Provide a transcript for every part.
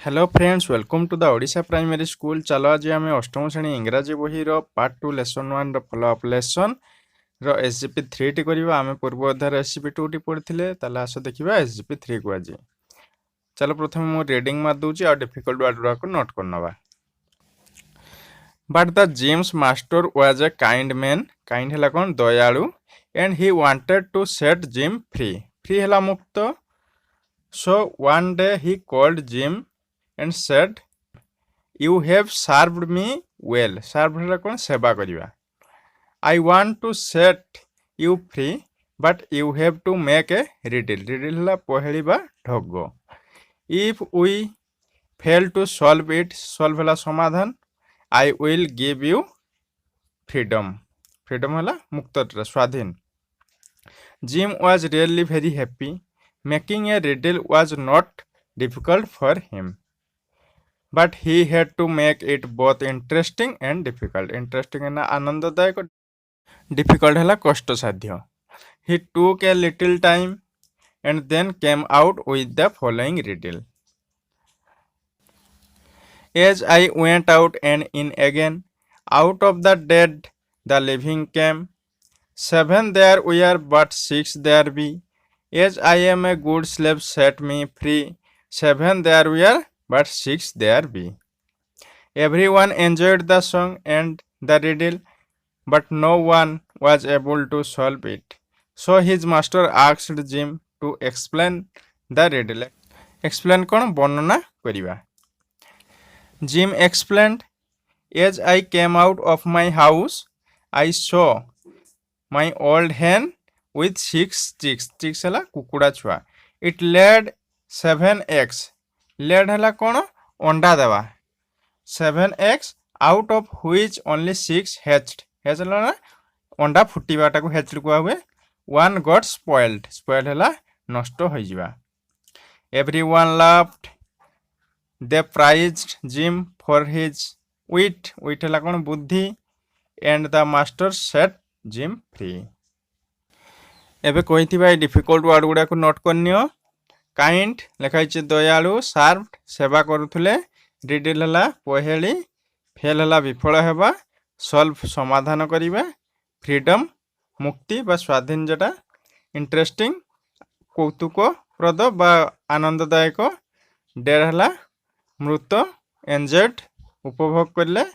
Hello friends welcome to the Odisha primary school. चलो आज आम अष्टम श्रेणी इंग्राजी बही part 2 lesson 1 follow up lesson SGP 3 टी करवा। आम पूर्व अध्याय एसजीपी 2 टी पढ़ी आस देखा एसजीपी 3 को आज। चलो प्रथम मुझे रीडिंग मार दूसरी आ डिफिकल्ट वर्ड गुड़ा को नोट करनवा। But the James master was a kind man. Kind है कौन दयालु। And he wanted to set Jim free. Free है मुक्त। So one day he called Jim and said, you have served me well. Served है कौन सेवा करिवा। I want to set you free but you have to make a riddle. Riddle है पहेली बा ढग। If we fail to solve it, solve है समाधान, I will give you freedom. Freedom है मुक्तता स्वाधीन। Jim was really very happy. Making a riddle was not difficult for him. But he had to make it both interesting and difficult. Interesting है आनंददायक, difficult है कष्ट साध्य। He took a little time and then came out with the following riddle. As I went out and in again, out of the dead the living came. 7 there were but 6 there be. As I am a good slave set me free. 7 there were but 6 there be. Everyone enjoyed the song and the riddle, but no one was able to solve it. So his master asked Jim to explain the riddle. Explain कौन वर्णना करिवा। Jim explained, as I came out of my house, I saw my old hen with 6 chicks. Chicks है कुकुड़ा छुआ। It laid 7 eggs. Laid है कौन अंडा देवा। 7 eggs out of which only 6 hatched. Hatched है अंडा फुटीबाटा को hatched कुआ हुए। 1 got spoiled. Spoiled है नष्ट हो जावा। Everyone laughed. They praised Jim for his wit. Wit है कौन बुद्धि। And the master set Jim free. एबे कही डिफिकल्ट वर्ड गुड़ा को नोट करनियो। काइंड लिखाई दयालु। सार्व्ड सेवा करुले। रिडल है पहेली। फेल है विफल हेबा। सॉल्व समाधान करिबा। फ्रीडम मुक्ति बा स्वाधीन जेटा। इंटरेस्टिंग कौतुकप्रद बा आनंददायक। डेर है मृत। एंजॉयड उपभोग करले।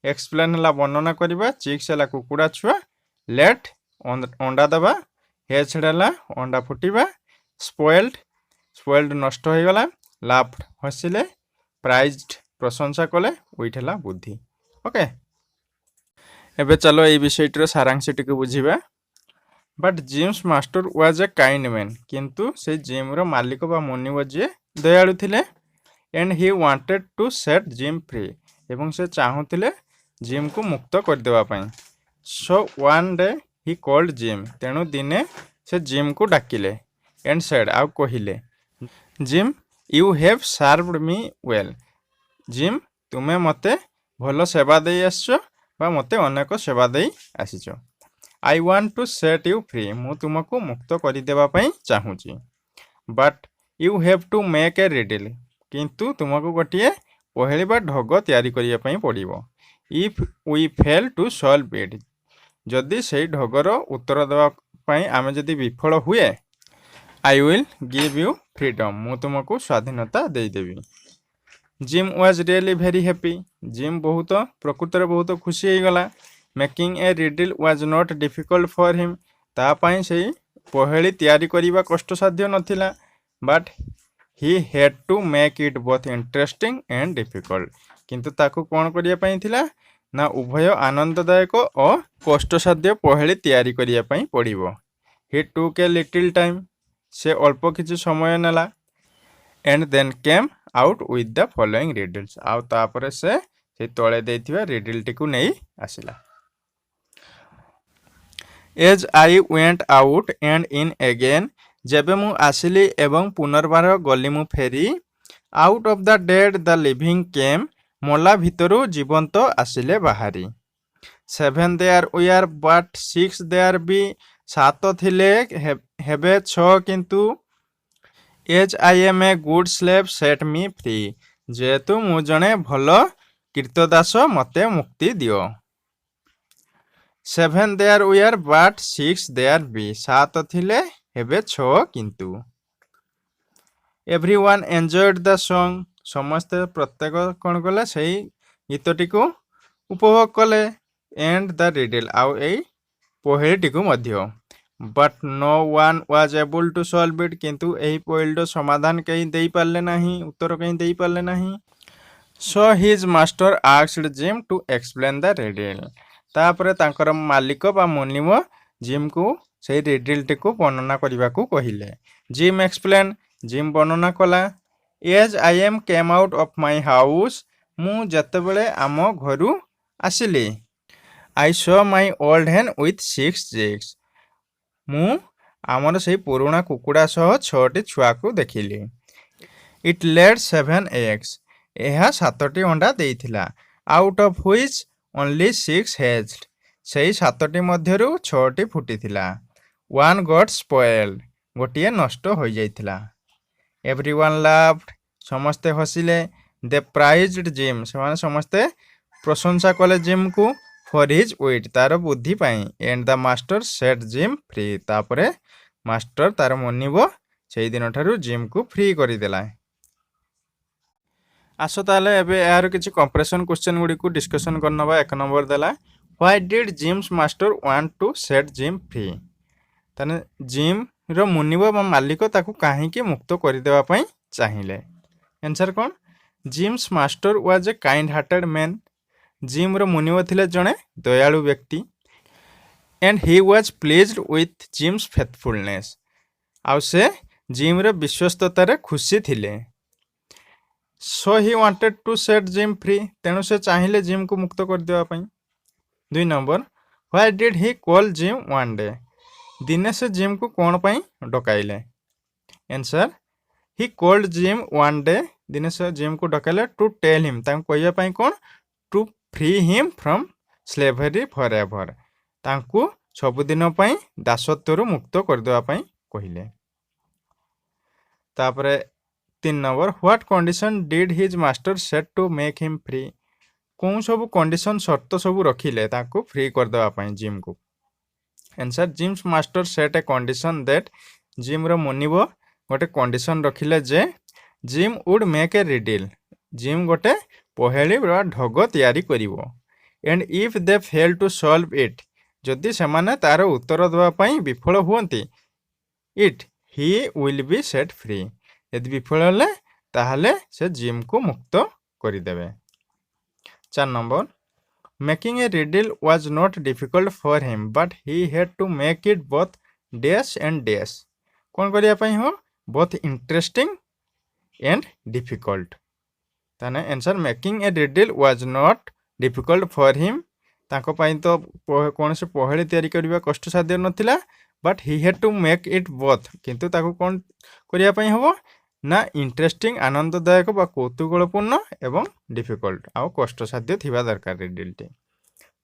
एक्सप्लेन है वर्णना करिबा। चिक्स है कुकुड़ा छुआ। लेट अंडा दबा। हेच है अंडा फुटिबा। स्पॉइल्ड स्पॉइल्ड नष्ट हो गला। लाफ्ड हसिले। प्राइज्ड प्रशंसा कले। विट है बुद्धि। ओके एबे चलो ये विषयटर सारांश टी बुझीबा। But Jim's master was a kind man. किंतु से जिम रो मालिक बा मुनिव जे दयालु थिले। And he wanted to set Jim free. एवं से चाहुतिले जिम को मुक्त कर देवा पई। So one day he called Jim. तेणु दिने से जिम को डाकिले। एंड सेड आउ कहिले, gym you have served me well. Gym तुमे मते भल सेवा दे आसछ बा मते अनेक सेवा दे आसीछ। I want to set you free. मु तुमको मुक्त कर देवा पई चाहूची। But you have to make a riddle. किंतु तुमको गोटे पहेली बा ढग तैयारी करिया पई पड़िबो। If we fail to solve it. जदि से ढगर उत्तर देवा पई आमे जदि विफल हुए, I will give you freedom. मु तुमको स्वाधीनता दे देवी। Jim was really very happy. Jim बहुत प्रकृत बहुत खुशी हो गला। Making a riddle was not difficult for him. तापाई से पहेली तैयारी करबा कष्ट साध्य नथिला। But he had to make it both interesting and difficult. किंतु ताको कौन करिया पई थिला ना उभय आनंददायक और कष्टसाध्य पहेली तैयारी करिया पई पड़िबो। ही टुक ए लिटिल टाइम। से अल्प किछि समय नेला। And then came out with the following riddles. आउ तापरे से तले देथिबा रिडल टी को नहीं आसिला। As I went out and in again. जेबे मु आसिली एवं पुनर्बार गली मु फेरी। Out of the dead the living came. मला भितरु जीवंत आसिले बाहरी। 7 there were but 6 there be. 7 थिले हेबे 6 किंतु। As I am a good slave set me free. जेहेतु मु जणे भल कीर्तदास मते मुक्ति दियो। 7 there were but 6 there be. 7 थिले हेबे 6 किंतु। Everyone enjoyed the song. समस्ते प्रत्येक कौन कले सही गीतटी को उपभोग कले। एंड द रिडल आउ ए पोहेलटी को मध्य। But no one was able to solve it. किंतु एही पोहेलटो समाधान कहीं देई पारले नहीं, उत्तर कहीं देई पारले नहीं। So his master asked Jim to explain the riddle. तापरे तांकर मालिक बा मुनिम जिम को से रिडलटी को वर्णना करने को कहिले। Gym explain. जिम वर्णना कला। As I am came out of my house. मु जतेबेले आम घरु आसिली। I saw my old hen with 6 chicks। मु आमर से पुराणा कुकुड़ा सह 6टी छुआ को देखिली। It lead 7 eggs। यह 7टी अंडा देइथिला। Out of which only 6 hatched। सेही 7टी मध्यरु 6टी फुटिथिला। One got spoiled. गोटिए नष्ट हो जाइथिला। Everyone laughed. समस्ते हसिले। दे प्राइज्ड जिम। से समस्ते प्रशंसा कले जिम को फॉर हिज विट, तार बुद्धि पाई। And the master set Jim free. तापरे मास्टर तार मनिब से दिन ठारू जिम को फ्री कर देला। आस ताले एबे यार किछि कंप्रेशन क्वेश्चन गुडी को डिस्कशन करनबा। 1 नंबर देला why did Jim's master want to set Jim free. तने जिम रो मुनिब बा मालिक ताकू काहे कि मुक्त कर देबा पई चाहिले। आंसर कोन? Jim's master was a kind hearted man. Jim रो मुनिब थिले जणे दयालु व्यक्ति। And he was pleased with Jim's faithfulness. आउ से जिम रो विश्वस्तता रे खुशी थिले। So he wanted to set Jim free. तेणु से चाहिए जिम को मुक्त कर देवा पई। 2 number why did he call Jim one day. दिने से जिम को कौन पई डकाइले। Answer he called Jim one day. दिने से जिम को डकाइले टू टेल हिम, तांको कहया पई कोन, to free him from slavery forever. तांको सब दिन पई दासत्व मुक्त कर देवा पई कहिले। तापरे 3 number what condition did his master set to make him free. कौन सब कंडीशन शर्त सब रखिले ताको फ्री कर देवा पई जिम को। Answer Jim's master set a condition that. Jim रो मुनिब गोटे कंडीशन रखिले जे Jim would make a riddle. Jim गोटे पहेली बा ढग तैयारी करिवो। And if they fail to solve it, जदि सेमाने तार उत्तर देवा पई विफल हुअंती, it he will be set free. यदि विफल हेले ताहले से जिम को मुक्त करिदेबे। 4 number making a riddle was not difficult for him but he had to make it both dash and dash. कौन करिया पई हो? Both interesting and difficult. ताने answer making a riddle was not difficult for him. ताको पई तो कौन से पहेली तैयारी करबा कष्ट साध्य नथिला। But he had to make it both, किंतु ताको कौन करिया पई हबो ना इंटरेस्टिंग आनंददायक बा कौतूहलपूर्ण एवं डिफिकल्ट आउ कष्ट साध्य थिबा दरकार रिडलटी।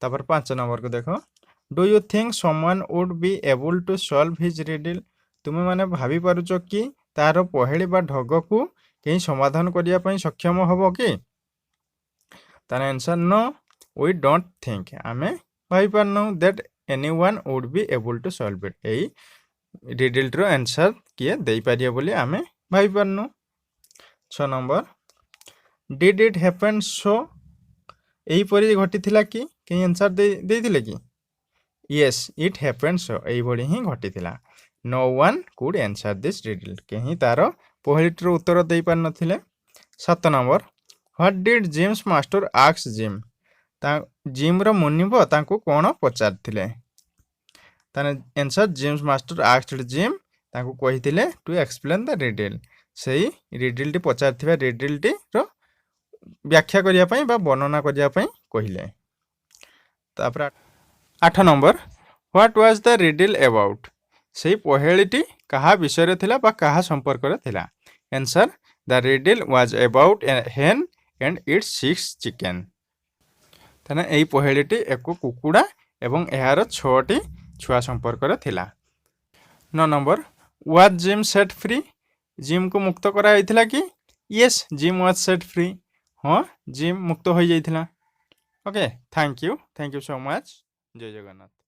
तापर 5 नंबर को देखो do you think someone would be able to solve his riddle. तुमे माने भाभी पारुचो कि तार पहेली बा ढग को कहीं समाधान करिया पई सक्षम हबो कि। तार answer no we don't think. आमे भाभी पारनु that anyone would be able to solve it. एई रिडल रो आंसर किए देई पारिया बोली आमे भाई पारनु। 6 number did it happen so. एही परि घटी थिला कि कहीं आंसर दे थिले कि। Yes it happen so. एही भली ही घटी थिला। No one could answer this riddle. कहीं तार पहेलीटर उत्तर दे पार नथिले। 7 number what did Jim's master ask Jim. Jim रो मुनिब तांको कोन पचारथिले। ताने answer Jim's master asked Jim, तांको कहिथिले टू एक्सप्लेन द रिडल। सही रिडल टी पचारथिबा रिडल टी रो व्याख्या करिया पई बा वर्णना करिया पई कहिले। तापर 8 number what was the riddle about. सही पहेलीटी कहा विषय रे थिला बा कहा संपर्क रे थिला। Answer the riddle was about A hen and it's 6 chicken. तने एही पहेलीटी एक कुकुड़ा एवं एहार 6टी छुआ संपर्क रे थिला। 9 number was gym set free. Gym को मुक्त करा कि। Yes, Jim was set free. हाँ, Jim मुक्त हो जाइथिला। Okay, thank you so much. जय जगन्नाथ।